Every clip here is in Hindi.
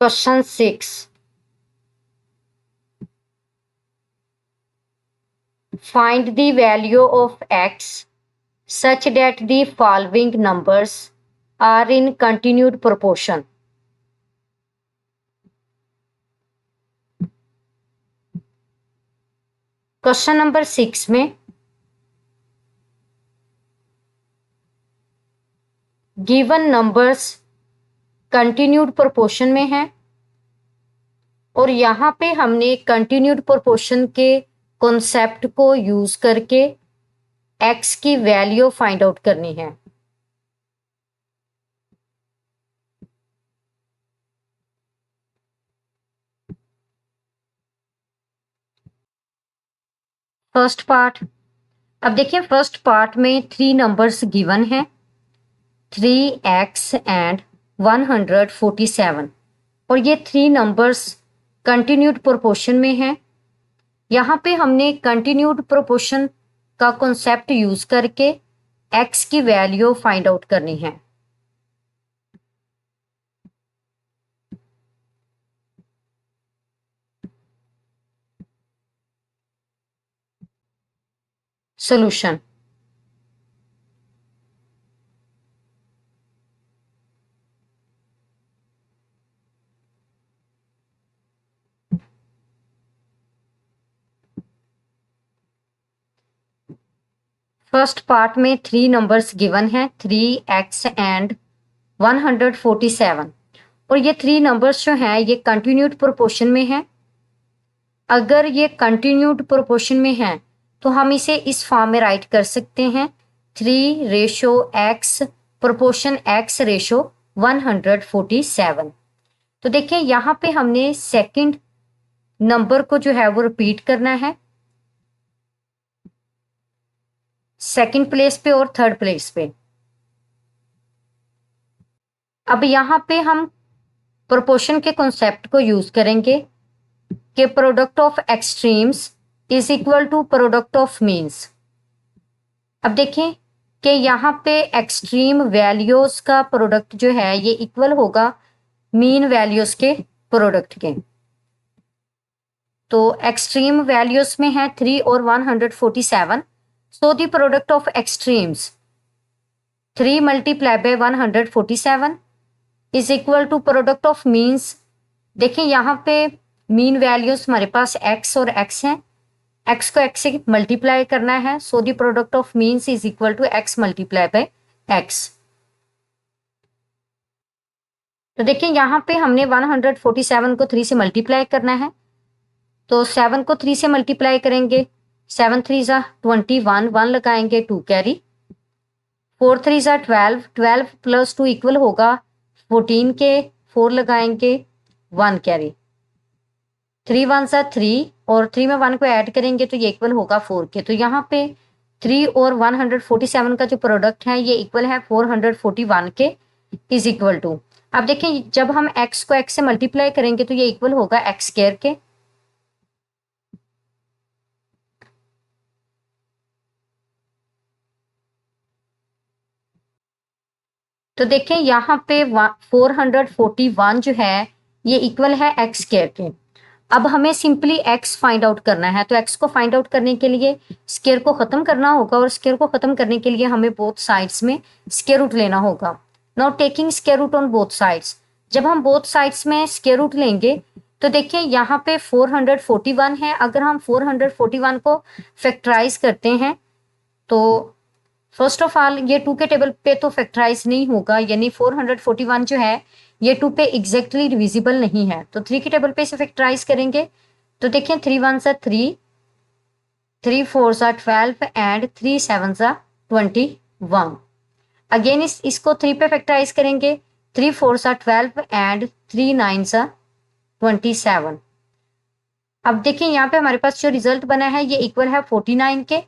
Question 6. Find the value of x such that the following numbers are in continued proportion. Question number 6 में गिवन नंबर्स कंटिन्यूड प्रोपोर्शन में हैं और यहाँ पे हमने कंटिन्यूड प्रोपोर्शन के कॉन्सेप्ट को यूज करके x की वैल्यू फाइंड आउट करनी है। First part. अब देखिए फर्स्ट पार्ट में 3 नंबर्स गिवन हैं, 3x एंड 147 और ये 3 नंबर्स कंटिन्यूड प्रोपोर्शन में हैं। यहाँ पे हमने कंटिन्यूड प्रोपोर्शन का कॉन्सेप्ट यूज करके x की वैल्यू फाइंड आउट करनी है। सॉल्यूशन। फर्स्ट पार्ट में 3 नंबर्स गिवन हैं, 3x एंड 147 और ये 3 नंबर्स जो हैं ये कंटिन्यूड प्रोपोर्शन में हैं। अगर ये कंटिन्यूड प्रोपोर्शन में हैं तो हम इसे इस फॉर्म में राइट कर सकते हैं, 3:x प्रोपोर्शन x रेशो 147। तो देखिए यहाँ पे हमने सेकंड नंबर को जो है वो रिपीट करना है सेकंड प्लेस पे और थर्ड प्लेस पे। अब यहाँ पे हम प्रोपोर्शन के कॉन्सेप्ट को यूज करेंगे कि product of extremes is equal to product of means. अब देखें कि यहाँ पे एक्सट्रीम वैल्यूज का प्रोडक्ट जो है ये इक्वल होगा मीन वैल्यूज के प्रोडक्ट के। तो एक्सट्रीम वैल्यूज में है 3 और 147, so the product of extremes 3 multiply by 147 is equal to product of means. देखें यहाँ पे मीन वैल्यूज हमारे पास x और x हैं, x को x से मल्टीप्लाई करना है, so the product of means is equal to x multiply by x। तो देखिए यहाँ पे हमने 147 को 3 से मल्टीप्लाई करना है, तो 7 को 3 से मल्टीप्लाई करेंगे, 7 3 जा 21, 1 लगाएंगे 2 कैरी, 4 3 जा 12, 12 प्लस 2 इक्वल होगा 14 के, 4 लगाएंगे 1 कैरी, 3 1 जा 3 और 3 में 1 को ऐड करेंगे तो ये इक्वल होगा 4 के। तो यहाँ पे 3 और 147 का जो प्रोडक्ट है ये इक्वल है 441 के इज इक्वल टू। अब देखें जब हम x को x से मल्टीप्लाई करेंगे तो ये इक्वल होगा x स्क्वायर के। तो देखें यहाँ पे 441 जो है ये इक्वल है x स्क्वायर के। अब हमें सिंपली x फाइंड आउट करना है, तो x को फाइंड आउट करने के लिए स्क्वायर को खत्म करना होगा और स्क्वायर को खत्म करने के लिए हमें बोथ साइड्स में स्क्वायर रूट लेना होगा। Now taking square root on both sides, जब हम बोथ साइड्स में स्क्वायर रूट लेंगे तो देखिए यहाँ पे 441 है, अगर हम 441 को फैक्टराइज करते हैं तो फर्स्ट ऑफ ऑल ये 2 के टेबल पे तो फैक्टराइज नहीं होगा, यानी 441 जो है ये 2 पे एग्जैक्टली डिविजिबल नहीं है, तो 3 के टेबल पे इसे फैक्टराइज करेंगे तो देखिए 3 1 सा 3, 3 4 सा 12 एंड 3 7 सा 21। अगेन इसको 3 पे फैक्टराइज करेंगे, 3 4 सा 12 एंड 3 9 सा 27। अब देखिए यहाँ पे हमारे पास जो रिजल्ट बना है ये इक्वल है 49 के।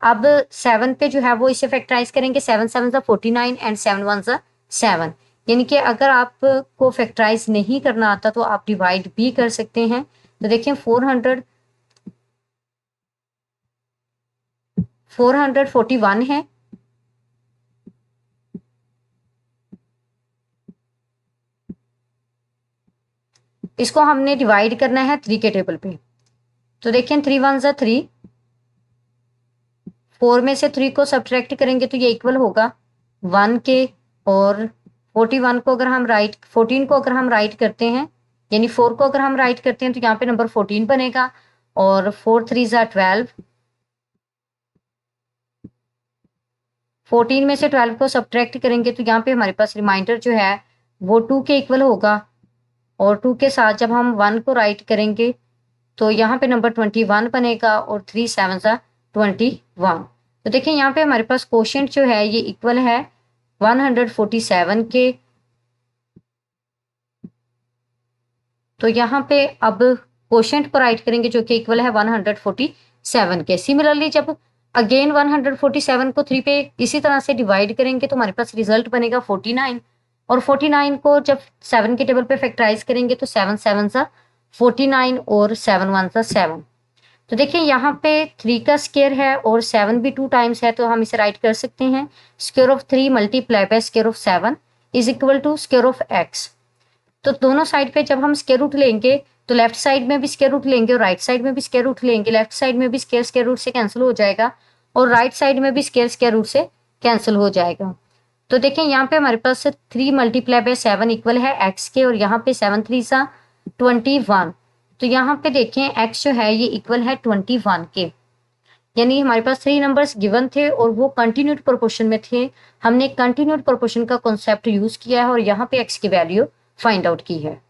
अब 7 पे जो है वो इसे फैक्टराइज करेंगे, 7 7 सा 49 एंड 7 1 सा 7, यानी कि अगर आपको फैक्टराइज नहीं करना आता तो आप डिवाइड भी कर सकते हैं। तो देखिए 441 है, इसको हमने डिवाइड करना है 3 के टेबल पे। तो देखें 3 1 ज़ा 3, 4 में से 3 को सब्ट्रैक्ट करेंगे तो ये इक्वल होगा 1 के, और 41 को अगर हम राइट 14 को अगर हम राइट करते हैं, यानी 4 को अगर हम राइट करते हैं तो यहाँ पे नंबर 14 बनेगा, और 4 3 ज़ा 12, 14 में से 12 को सब्ट्रैक्ट करेंगे तो यहाँ पे हमारे पास रिमाइंडर जो है वो 2 के इक्वल होगा, और 2 के साथ जब हम 1 को राइट करेंगे तो यहाँ पे नंबर 21 बनेगा, और 3 7 ज़ा 21। तो देखिए यहाँ पे हमारे पास कोशेंट जो है ये इक्वल है 147 के। तो यहाँ पे अब कोशेंट को राइट करेंगे जो कि इक्वल है 147 के। सिमिलरली जब अगेन 147 को 3 पे इसी तरह से डिवाइड करेंगे तो हमारे पास रिजल्ट बनेगा 49, और 49 को जब 7 के टेबल पे फैक्टराइज करेंगे तो 7 7 ज़ा 49, और 7 1 ज़ा 7। तो देखिए यहाँ पे 3 का स्क्वायर है और 7 भी 2 टाइम्स है, तो हम इसे राइट कर सकते हैं square of 3 multiply by square of 7 is equal to square of x। तो दोनों साइड पे जब हम स्क्वायर रूट लेंगे तो लेफ्ट साइड में भी स्क्वायर रूट लेंगे और राइट साइड में भी स्क्वायर रूट लेंगे। लेफ्ट साइड में भी स्क्वायर रूट से कैंसिल हो जाएगा, और राइट साइड में भी स्क्वायर रूट से कैंसिल हो जाएगा। तो देखें यहाँ पे हमारे पास 3 मल्टीप्लाई बाय 7 इक्वल है x के, और यहाँ पे 7 3 सा 21। तो यहाँ पे देखें x जो है ये इक्वल है 21 के, यानी हमारे पास 3 नंबर्स गिवन थे और वो कंटिन्यूड प्रोपोर्शन में थे। हमने कंटिन्यूड प्रोपोर्शन का कॉन्सेप्ट यूज किया है और यहाँ पे x की वैल्यू फाइंड आउट की है।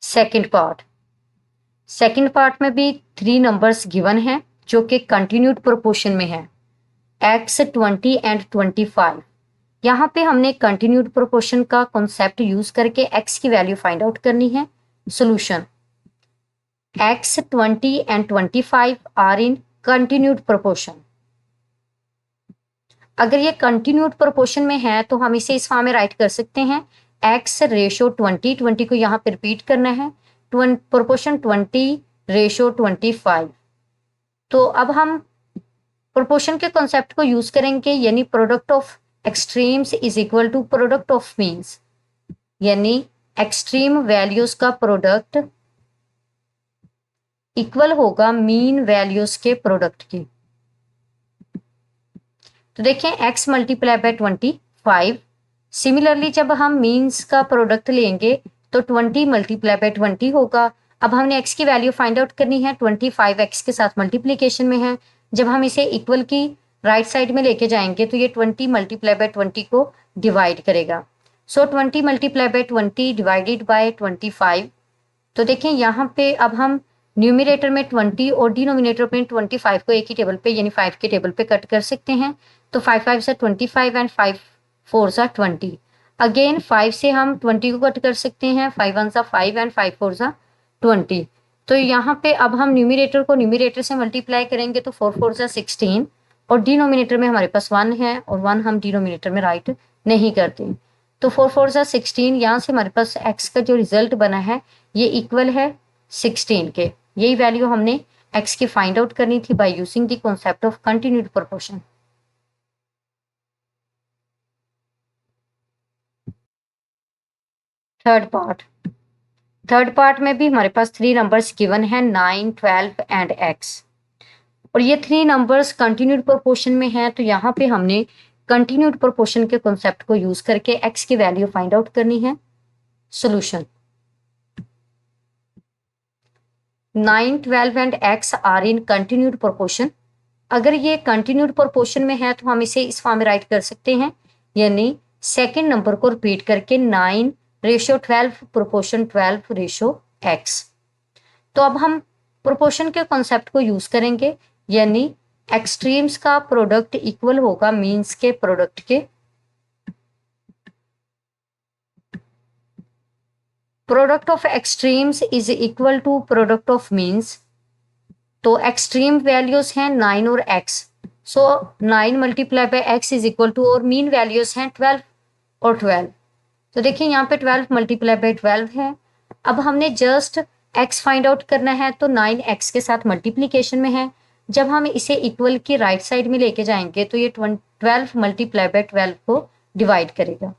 सेकंड पार्ट में भी 3 नंबर्स गिवन हैं जो कि कंटिन्यूड प्रोपोर्शन में है, x 20 एंड 25। यहाँ पे हमने कंटिन्यूड प्रोपोर्शन का कॉन्सेप्ट यूज करके x की वैल्यू फाइंड आउट करनी है। Solution, x 20 and 25 are in continued proportion. अगर ये कंटिन्यूड प्रोपोर्शन में है तो हम इसे इस फॉर्म में राइट कर सकते हैं x रेशो 20 को यहाँ पे रिपीट करना है, प्रोपोर्शन 20 रेशो 25। तो अब हम प्रोपोर्शन के कॉन्सेप्ट को यूज करेंगे, यानी product of extremes is equal to product of means, यानी एक्सट्रीम वैल्यूज का प्रोडक्ट इक्वल होगा मीन वैल्यूज के प्रोडक्ट के। तो देखें x मल्टीप्लाई बाय 25। सिमिलरली जब हम मीन्स का प्रोडक्ट लेंगे तो 20 मल्टीप्लाई बाय 20 होगा। अब हमने x की वैल्यू फाइंड आउट करनी है, 25 x के साथ मल्टीप्लीकेशन में है। जब हम इसे इक्वल की राइट साइड में लेके जाएंगे तो ये 20 मल्टीप्लाई बाय 20 को डिवाइड करेगा। सो 20 मल्टीप्लाई बाय 20 डिवाइडेड बाय 25। तो देखें यहाँ पे अब हम न्यूमिनेटर में 20 और डिनोमिनेटर में 25 को एक ही टेबल पे यानी 5 के टेबल पे कट कर सकते हैं। तो 5 5 से 25 एंड 5 4 सा 20। अगेन 5 से हम 20 को कट कर सकते हैं, 5 1 सा 5 एंड 5 4 सा 20। तो यहाँ पे अब हम न्यूमिनेटर को न्यूमिनेटर से मल्टीप्लाई करेंगे तो 4 4 सा 16, और डिनोमिनेटर में हमारे पास 1 है और 1 हम डिनोमिनेटर में राइट नहीं करते। तो 4 4 सा 16, यहाँ से हमारे पास x का जो रिजल्ट बना है ये इक्वल है 16 के। यही वैल्यू हमने x की फाइंड आउट करनी थी by using the concept of continued proportion. Third part में भी हमारे पास 3 नंबर्स गिवन है 9 12 एंड x, और ये 3 नंबर्स कंटिन्यूड प्रोपोर्शन में है। तो यहाँ पे हमने कंटिन्यूड प्रोपोर्शन के कॉन्सेप्ट को यूज करके x की वैल्यू फाइंड आउट करनी है। Solution, 9 12 and x are in continued proportion. अगर ये कंटिन्यूड प्रोपोर्शन में है तो हम इसे इस फॉर्म में राइट कर सकते हैं, यानी सेकेंड नंबर को रिपीट करके 9 रेशो 12 प्रोपोर्शन 12 रेशो x। तो अब हम प्रोपोर्शन के कॉन्सेप्ट को यूज करेंगे, यानी एक्सट्रीम्स का प्रोडक्ट इक्वल होगा मीन्स के प्रोडक्ट के। Product of extremes is equal to product of means. तो एक्सट्रीम वैल्यूज हैं 9 और x, so 9 multiply by x is equal to, और मीन वैल्यूज हैं 12 और 12। तो देखिए यहाँ पे 12 मल्टीप्लाई बाय 12 है। अब हमने जस्ट x फाइंड आउट करना है, तो 9x के साथ मल्टीप्लीकेशन में है। जब हम इसे इक्वल की राइट साइड में लेके जाएंगे तो ये 12 मल्टीप्लाई बाय 12 को डिवाइड करेगा।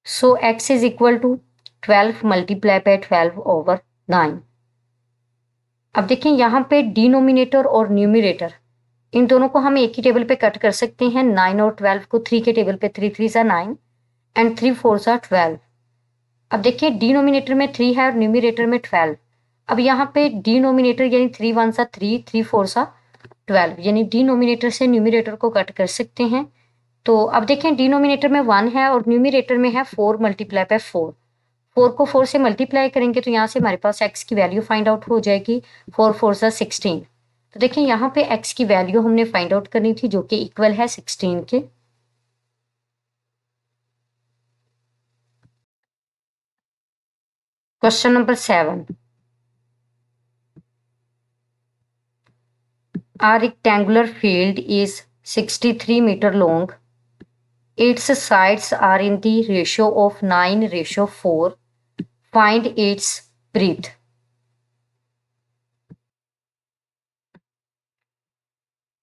So x is equal to 12 multiply by 12/9। अब देखें यहाँ पे डिनोमिनेटर और न्यूमिनेटर इन दोनों को हम एक ही टेबल पे कट कर सकते हैं। 9 और 12 को 3 के टेबल पे, 3 3 सा 9 एंड 3 4 सा 12। अब देखिए डिनोमिनेटर में 3 है और न्यूमिनेटर में 12। अब यहाँ पे डिनोमिनेटर यानी 3 1 सा 3, 3 4 सा 12, यानी डिनोमिनेटर से न्यूमिनेटर को कट कर सकते हैं। तो अब देखें डिनोमिनेटर में 1 है और न्यूमिनेटर में है 4 मल्टीप्लाई बाय 4। 4 को 4 से मल्टीप्लाई करेंगे तो यहाँ से हमारे पास x की वैल्यू फाइंड आउट हो जाएगी। 4 4 सा 16। तो देखिए यहाँ पे x की वैल्यू हमने फाइंड आउट करनी थी जो कि इक्वल है 16 के। Question number 7। A rectangular field is 63 meter long. Its sides are in the ratio of 9:4. Find its breadth.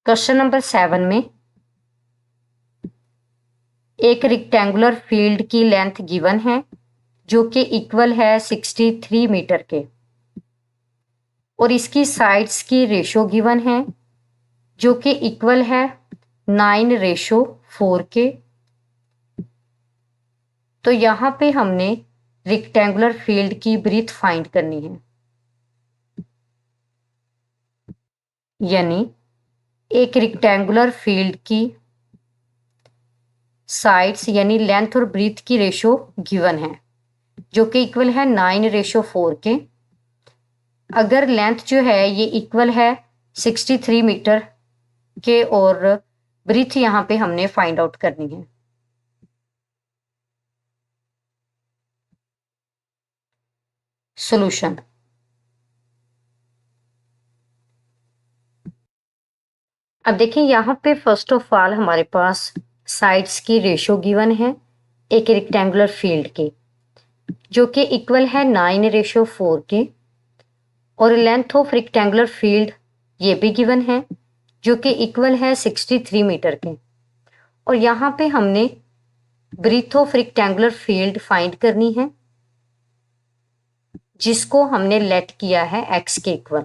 Question number 7 में एक रेक्टेंगुलर फील्ड की लेंथ गिवन है जो कि इक्वल है 63 मीटर के, और इसकी साइड्स की रेशो गिवन है जो कि इक्वल है 9:4 के। तो यहाँ पे हमने रेक्टेंगुलर फील्ड की ब्रीथ फाइंड करनी है, यानी एक रेक्टेंगुलर फील्ड की साइड्स यानी लेंथ और ब्रीथ की रेशो गिवन है जो कि इक्वल है 9:4 के। अगर लेंथ जो है ये इक्वल है 63 मीटर के और ब्रीथ यहाँ पे हमने फाइंड आउट करनी है। सॉल्यूशन। अब देखें यहाँ पे फर्स्ट ऑफ ऑल हमारे पास साइड्स की रेशो गिवन है एक रेक्टेंगुलर फील्ड की जो कि इक्वल है 9:4 के, और लेंथ ऑफ रेक्टेंगुलर फील्ड ये भी गिवन है जो कि इक्वल है 63 मीटर के। और यहाँ पे हमने breadth of rectangular field find करनी है जिसको हमने लेट किया है x के इक्वल।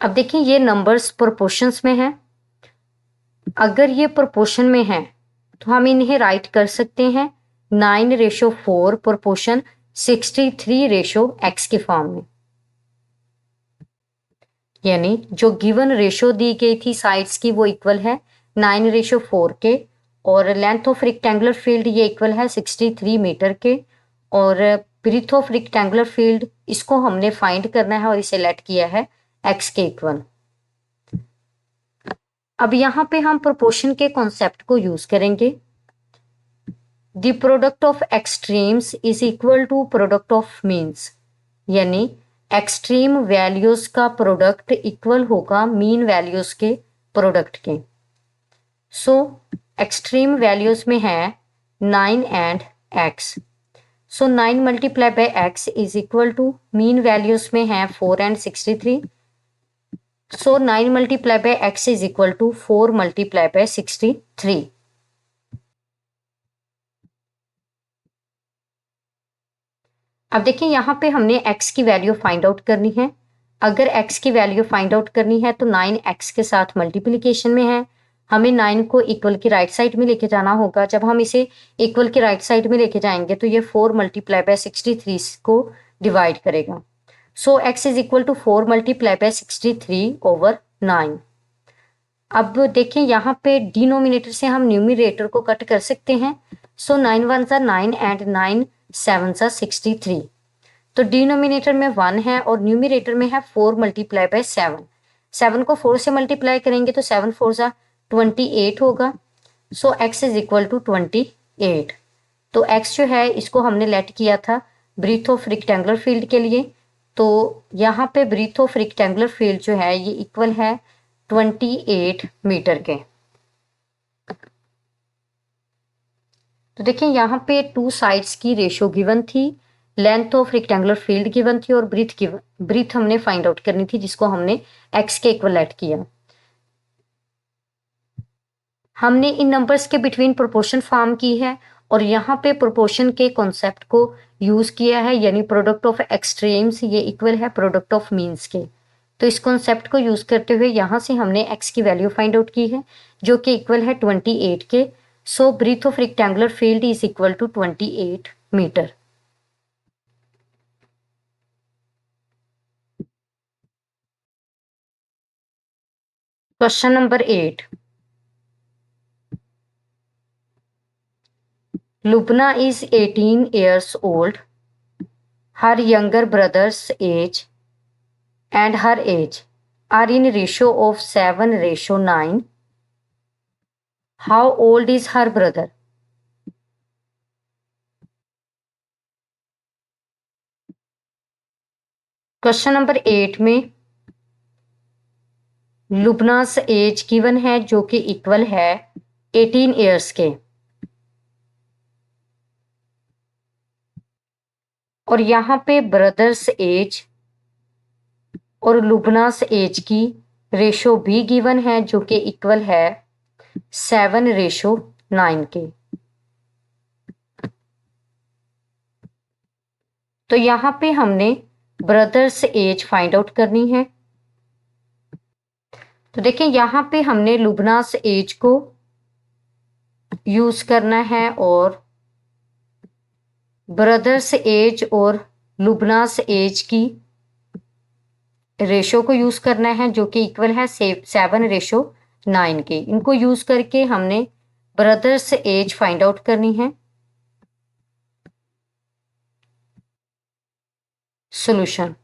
अब देखिए ये नंबर्स प्रोपोर्शंस में हैं। अगर ये प्रोपोर्शन में है तो हम इन्हें राइट कर सकते हैं 9:4 प्रोपोर्शन 63:x के फॉर्म में, यानी जो गिवन रेशो दी गई थी साइड्स की वो इक्वल है 9:4 के, और लेंथ ऑफ रेक्टेंगुलर फील्ड ये इक्वल है 63 मीटर के, और ब्रीथ ऑफ रेक्टेंगुलर फील्ड इसको हमने फाइंड करना है और इसे लेट किया है x के इक्वल। अब यहाँ पे हम प्रोपोर्शन के कॉन्सेप्ट को यूज करेंगे। The product of extremes is equal to product of means, यानी एक्सट्रीम वैल्यूज का प्रोडक्ट इक्वल होगा मीन वैल्यूज के प्रोडक्ट के। सो एक्सट्रीम वैल्यूज में है 9 and x। So 9 multiply by x is equal to mean values में है 4 and 63। So 9 multiply by x is equal to 4 multiply by 63। अब देखिए यहाँ पे हमने x की वैल्यू फाइंड आउट करनी है। अगर x की वैल्यू फाइंड आउट करनी है तो 9x के साथ मल्टीप्लिकेशन में है, हमें 9 को इक्वल की राइट साइड में लेके जाना होगा। जब हम इसे इक्वल की राइट साइड में लेके जाएंगे तो ये 4 मल्टीप्लाई बाय 63 को डिवाइड करेगा। So x is equal to 4 multiply by 63/9। अब देखें यहाँ पे डिनोमिनेटर से हम न्यूमिनेटर को कट कर सकते हैं। सो 9 1 सा 9 एंड 9 7 सा 63। तो डिनोमिनेटर में 1 है और न्यूमिनेटर में है 4 मल्टीप्लाई बाय 7। 7 को 4 से मल्टीप्लाई करेंगे तो 7 4 सा 28 होगा। सो x इज इक्वल टू 28। तो x जो है इसको हमने लेट किया था ब्रीथ ऑफ रेक्टेंगुलर फील्ड के लिए। तो यहाँ पे ब्रीथ ऑफ रेक्टेंगुलर फील्ड जो है ये इक्वल है 28 मीटर के। तो देखिए यहाँ पे टू साइड्स की रेशो गिवन थी, length of rectangular field given थी और ब्रीथ हमने फाइंड आउट करनी थी जिसको हमने x के इक्वल लेट किया। हमने इन नंबर्स के बिटवीन प्रोपोर्शन फॉर्म की है और यहाँ पे प्रोपोर्शन के कॉन्सेप्ट को यूज किया है, यानी प्रोडक्ट ऑफ एक्सट्रीम्स ये इक्वल है प्रोडक्ट ऑफ मीन्स के। तो इस कॉन्सेप्ट को यूज करते हुए यहाँ से हमने x की वैल्यू फाइंड आउट की है जो कि इक्वल है 28 के। So breath of rectangular field is equal to 28 metre. Question number 8, Lubna is 18 years old. Her younger brother's age and her age are in ratio of 7:9. How old is her brother? Question number 8 में लुबनास एज गिवन है जो कि इक्वल है 18 ईयर्स के, और यहाँ पे ब्रदर्स एज और लुबनास एज की रेशो भी गिवन है जो कि इक्वल है 7:9 के। तो यहाँ पे हमने ब्रदर्स एज फाइंड आउट करनी है। तो देखिए यहाँ पे हमने लुबनास एज को यूज करना है और ब्रदर्स एज और लुबनास एज की रेशो को यूज करना है जो कि इक्वल है 7:9 के। इनको यूज करके हमने ब्रदर्स एज फाइंड आउट करनी है। सॉल्यूशन,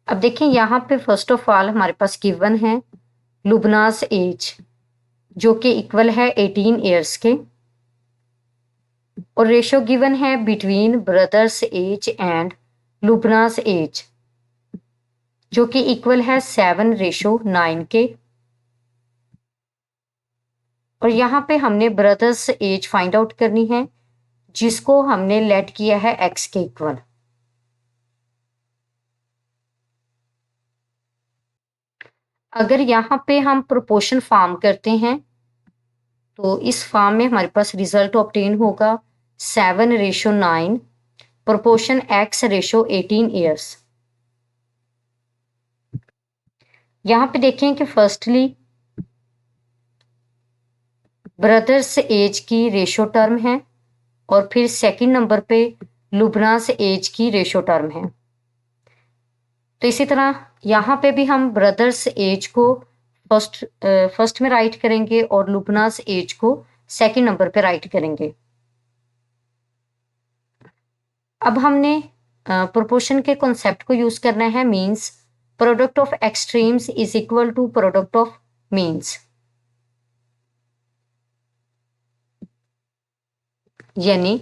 अब देखें यहाँ पे फर्स्ट ऑफ ऑल हमारे पास गिवन है लुबनास एज जो कि इक्वल है 18 ईयर्स के, और रेशो गिवन है between brothers age and Lubna's age जो कि इक्वल है 7:9 के। और यहाँ पे हमने ब्रदर्स एज फाइंड आउट करनी है जिसको हमने लेट किया है x के इक्वल। अगर यहाँ पे हम प्रोपोर्शन फॉर्म करते हैं तो इस फॉर्म में हमारे पास रिजल्ट ऑब्टेन होगा 7:9 प्रोपोर्शन x रेशो 18 ईयर्स। यहाँ पे देखें कि फर्स्टली ब्रदर्स एज की रेशो टर्म है और फिर सेकंड नंबर पे लुबनास एज की रेशो टर्म है। तो इसी तरह यहाँ पे भी हम ब्रदर्स एज को फर्स्ट में राइट करेंगे और लुबनास एज को सेकंड नंबर पे राइट करेंगे। अब हमने प्रोपोर्शन के कॉन्सेप्ट को यूज करना है, means product of extremes is equal to product of means, यानी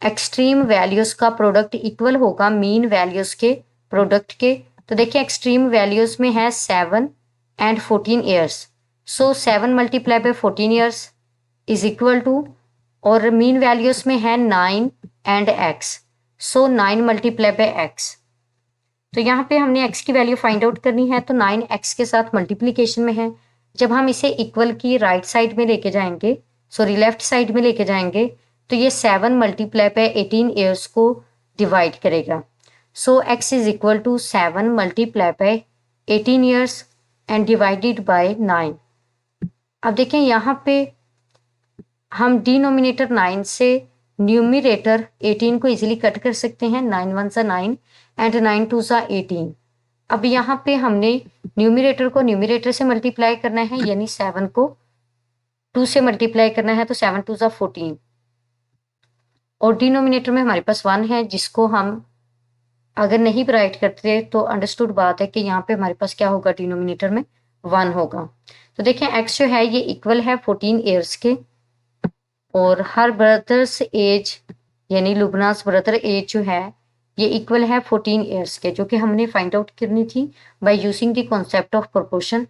एक्सट्रीम वैल्यूज का प्रोडक्ट इक्वल होगा मीन वैल्यूज के प्रोडक्ट के। तो देखिए एक्सट्रीम वैल्यूज में है 7 and 14 years, so 7 multiply by 14 years is equal to, और मीन वैल्यूज में है 9 and x, so 9 multiply by x। तो यहाँ पे हमने x की वैल्यू फाइंड आउट करनी है, तो 9x के साथ मल्टीप्लीकेशन में है। जब हम इसे इक्वल की राइट साइड में लेके जाएंगे, सॉरी लेफ्ट साइड में लेके जाएंगे, तो ये 7 मल्टीप्लाई बाय 18 ईयर्स को डिवाइड करेगा। So x is equal to 7 multiply by 18 years and divided by 9। अब देखें यहाँ पे हम डिनोमिनेटर 9 से न्यूमिरेटर 18 को इजीली कट कर सकते हैं। 9 1 सा 9 एंड 9 2 सा 18। अब यहाँ पे हमने न्यूमिरेटर को न्यूमिरेटर से मल्टीप्लाई करना है, यानी 7 को 2 से मल्टीप्लाई करना है, तो 7 2 सा 14, और डिनोमिनेटर में हमारे पास 1 है जिसको हम अगर नहीं राइट करते तो अंडरस्टूड बात है कि यहाँ पे हमारे पास क्या होगा, डिनोमिनेटर में 1 होगा। तो देखें x जो है ये इक्वल है 14 ईयर्स के, और हर ब्रदर्स एज यानी लुबनास ब्रदर एज जो है ये इक्वल है 14 ईयर्स के, जो कि हमने फाइंड आउट करनी थी by using the concept of proportion.